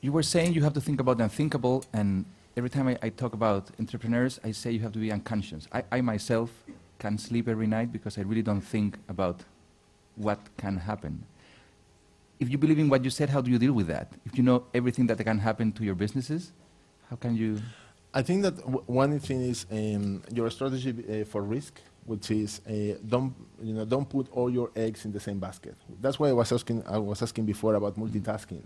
you were saying you have to think about the unthinkable, and every time I talk about entrepreneurs, I say you have to be unconscious. I myself can't sleep every night because I really don't think about what can happen. If you believe in what you said, how do you deal with that? If you know everything that can happen to your businesses, how can you? I think that one thing is your strategy for risk, which is don't put all your eggs in the same basket. That's why I was asking before about multitasking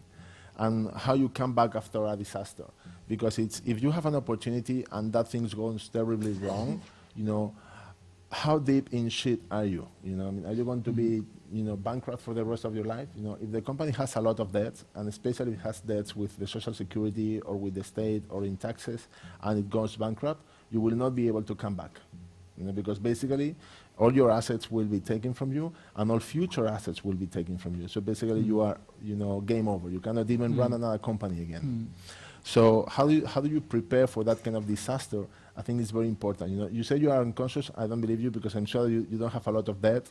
and how you come back after a disaster. Because it's, if you have an opportunity and that thing goes terribly wrong, how deep in shit are you? I mean, are you going to be, bankrupt for the rest of your life? If the company has a lot of debts, and especially if it has debts with the social security or with the state or in taxes, and it goes bankrupt, you will not be able to come back. Because basically, all your assets will be taken from you, and all future assets will be taken from you. So basically, you are, game over. You cannot even run another company again. So how do you prepare for that kind of disaster? I think it's very important. You say you are unconscious. I don't believe you because I'm sure you don't have a lot of debt.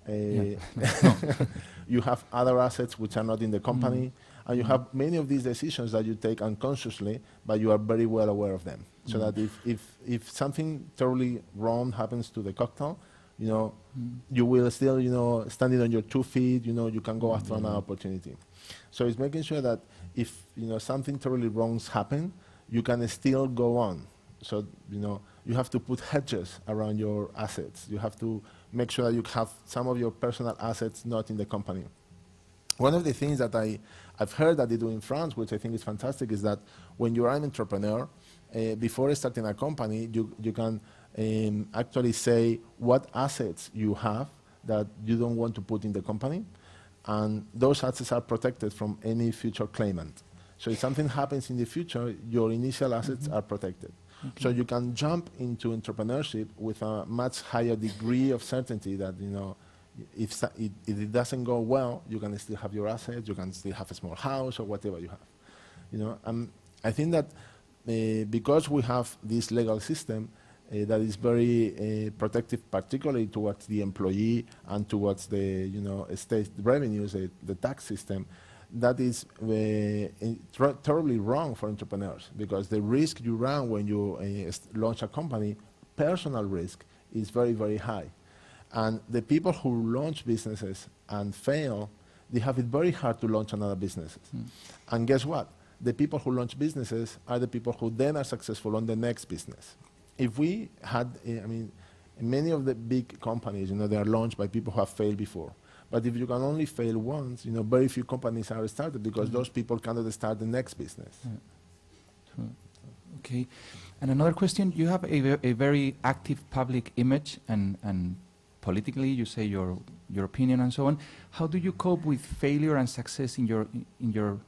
You have other assets which are not in the company, and you have many of these decisions that you take unconsciously, but you are very well aware of them. So that if something totally wrong happens to the cocktail, you will still, standing on your 2 feet, you can go after another opportunity. So it's making sure that if, something totally wrong happens, you can still go on. So, you have to put hedges around your assets. You have to make sure that you have some of your personal assets not in the company. One of the things that I've heard that they do in France, which I think is fantastic, is that when you are an entrepreneur, before starting a company, you can actually say what assets you have that you don't want to put in the company, and those assets are protected from any future claimant. So if something happens in the future, your initial assets are protected. Okay. So you can jump into entrepreneurship with a much higher degree of certainty that, if it doesn't go well, you can still have your assets, you can still have a small house or whatever you have. I think that because we have this legal system that is very protective, particularly towards the employee and towards the state revenues, the tax system, that is terribly wrong for entrepreneurs, because the risk you run when you launch a company, personal risk, is very, very high. And the people who launch businesses and fail, they have it very hard to launch another business. And guess what? The people who launch businesses are the people who then are successful on the next business. If we had, many of the big companies, they are launched by people who have failed before. But if you can only fail once, very few companies are started because those people cannot start the next business. Okay. And another question, you have a very active public image, and politically you say your opinion and so on. How do you cope with failure and success in your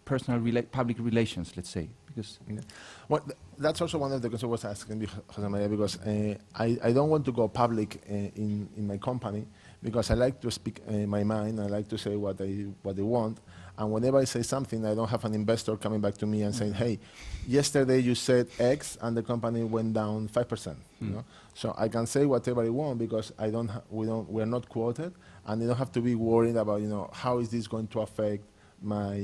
personal public relations, let's say? Because well, that's also one of the questions I was asking Jose Maria, because I don't want to go public in my company, because I like to speak my mind. I like to say what I want. And whenever I say something, I don't have an investor coming back to me and saying, hey, yesterday you said X and the company went down 5%. So I can say whatever I want because we're not quoted, and they don't have to be worried about, how is this going to affect my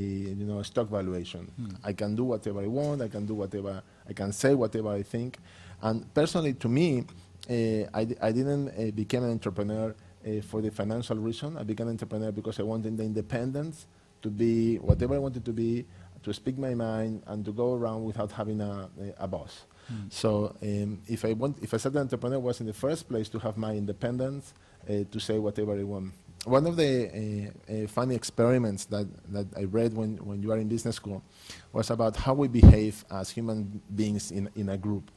stock valuation. I can do whatever I want. I can say whatever I think. And personally, to me, I didn't become an entrepreneur for the financial reason. I became an entrepreneur because I wanted the independence to be whatever I wanted to be, to speak my mind, and to go around without having a boss. So if I said an entrepreneur was in the first place to have my independence, to say whatever I want. One of the funny experiments that I read when you are in business school was about how we behave as human beings in a group.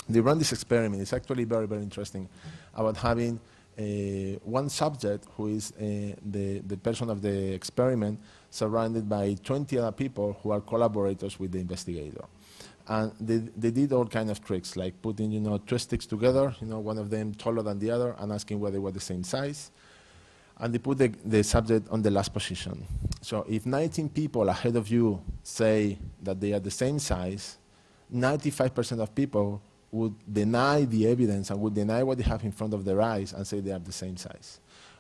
They run this experiment. It's actually very, very interesting, about having one subject who is the person of the experiment, surrounded by 20 other people who are collaborators with the investigator. And they did all kinds of tricks, like putting 2 sticks together, one of them taller than the other, and asking whether they were the same size. And they put the subject on the last position. So if 19 people ahead of you say that they are the same size, 95% of people would deny the evidence and would deny what they have in front of their eyes and say they are the same size.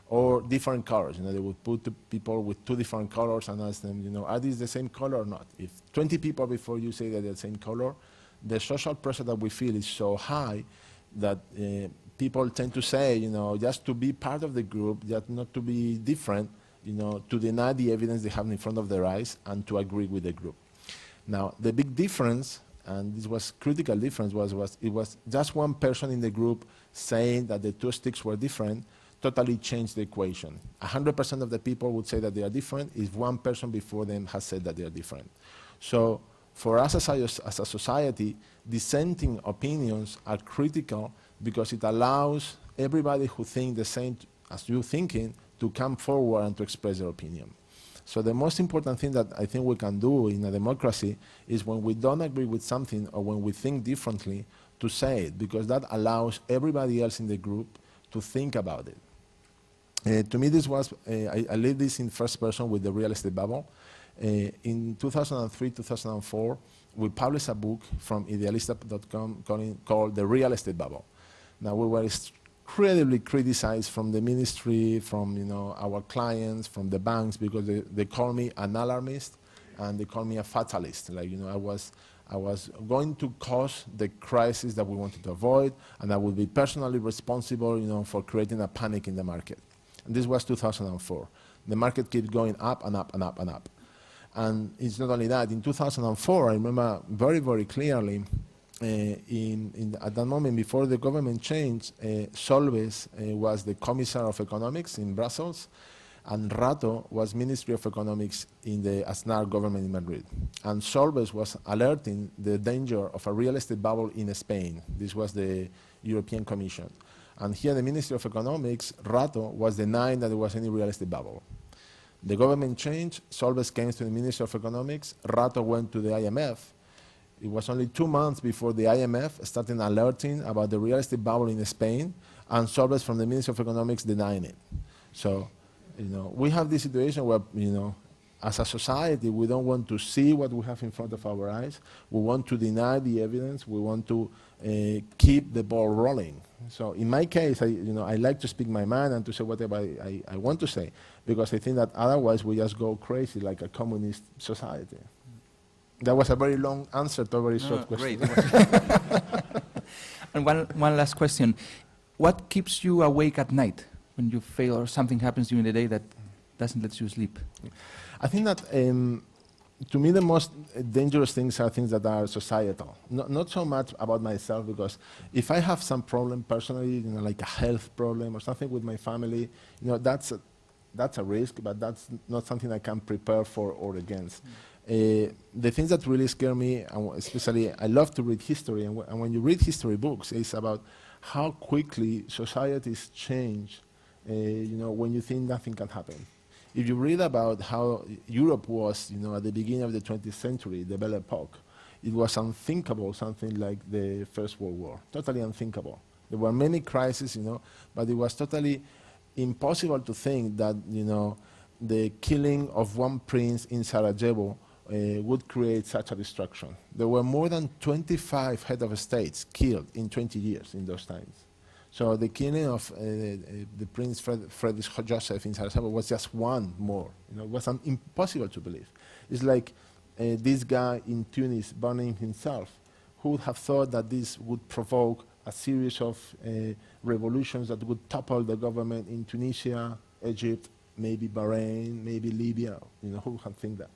or different colors. You know, they would put people with 2 different colors and ask them, you know, are these the same color or not? If 20 people before you say that they're the same color, the social pressure that we feel is so high that people tend to say, you know, just to be part of the group, just not to be different, you know, to deny the evidence they have in front of their eyes and to agree with the group. Now, the big difference, and this was critical difference, was it was just one person in the group saying that the 2 sticks were different, totally changed the equation. 100% of the people would say that they are different if one person before them has said that they are different. So for us as a society, dissenting opinions are critical because it allows everybody who thinks the same as you thinking to come forward and to express their opinion. So the most important thing that I think we can do in a democracy is when we don't agree with something or when we think differently, to say it, because that allows everybody else in the group to think about it. To me, this was, I lived this in first person with the real estate bubble. In 2003, 2004, we published a book from idealista.com called The Real Estate Bubble. Now, we were incredibly criticized from the ministry, from, you know, our clients, from the banks, because they call me an alarmist and they call me a fatalist. Like, you know, I was going to cause the crisis that we wanted to avoid, and I would be personally responsible, you know, for creating a panic in the market. And this was 2004. The market keeps going up and up and up and up. And it's not only that. In 2004, I remember very, very clearly, at that moment, before the government changed, Solbes was the Commissar of Economics in Brussels, and Rato was Ministry of Economics in the Aznar government in Madrid. And Solbes was alerting the danger of a real estate bubble in Spain. This was the European Commission. And here, the Ministry of Economics, Rato, was denying that there was any real estate bubble. The government changed, Solbes came to the Ministry of Economics, Rato went to the IMF. It was only 2 months before the IMF started alerting about the real estate bubble in Spain, and Solbes from the Ministry of Economics denying it. So, you know, we have this situation where, you know, as a society, we don't want to see what we have in front of our eyes. We want to deny the evidence. We want to keep the ball rolling. So in my case, I like to speak my mind and to say whatever I want to say, because I think that otherwise we just go crazy like a communist society. That was a very long answer to a very short question. Great. And one last question. What keeps you awake at night when you fail or something happens during the day that doesn't let you sleep? I think that, to me, the most dangerous things are things that are societal. Not so much about myself, because if I have some problem personally, you know, like a health problem or something with my family, you know, that's a risk, but that's not something I can prepare for or against. The things that really scare me, and especially I love to read history, and when you read history books, it's about how quickly societies change, you know, when you think nothing can happen. If you read about how Europe was, you know, at the beginning of the 20th century, the Belle Epoque, it was unthinkable, something like the First World War, totally unthinkable. There were many crises, you know, but it was totally impossible to think that, you know, the killing of one prince in Sarajevo would create such a destruction. There were more than 25 head of states killed in 20 years in those times. So the killing of the Prince Friedrich Joseph in Sarajevo was just one more. You know, it was impossible to believe. It's like this guy in Tunis burning himself. Who would have thought that this would provoke a series of revolutions that would topple the government in Tunisia, Egypt, maybe Bahrain, maybe Libya? You know, who would have think that?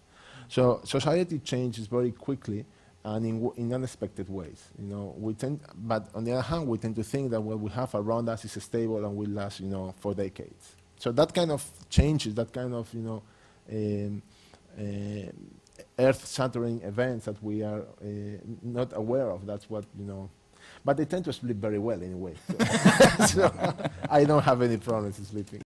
So society changes very quickly and in unexpected ways. You know, but on the other hand, we tend to think that what we have around us is stable and will last, you know, for decades. So that kind of changes, that kind of, you know, earth-shattering events that we are not aware of. That's what, you know. But they tend to sleep very well anyway. So I don't have any problems in sleeping.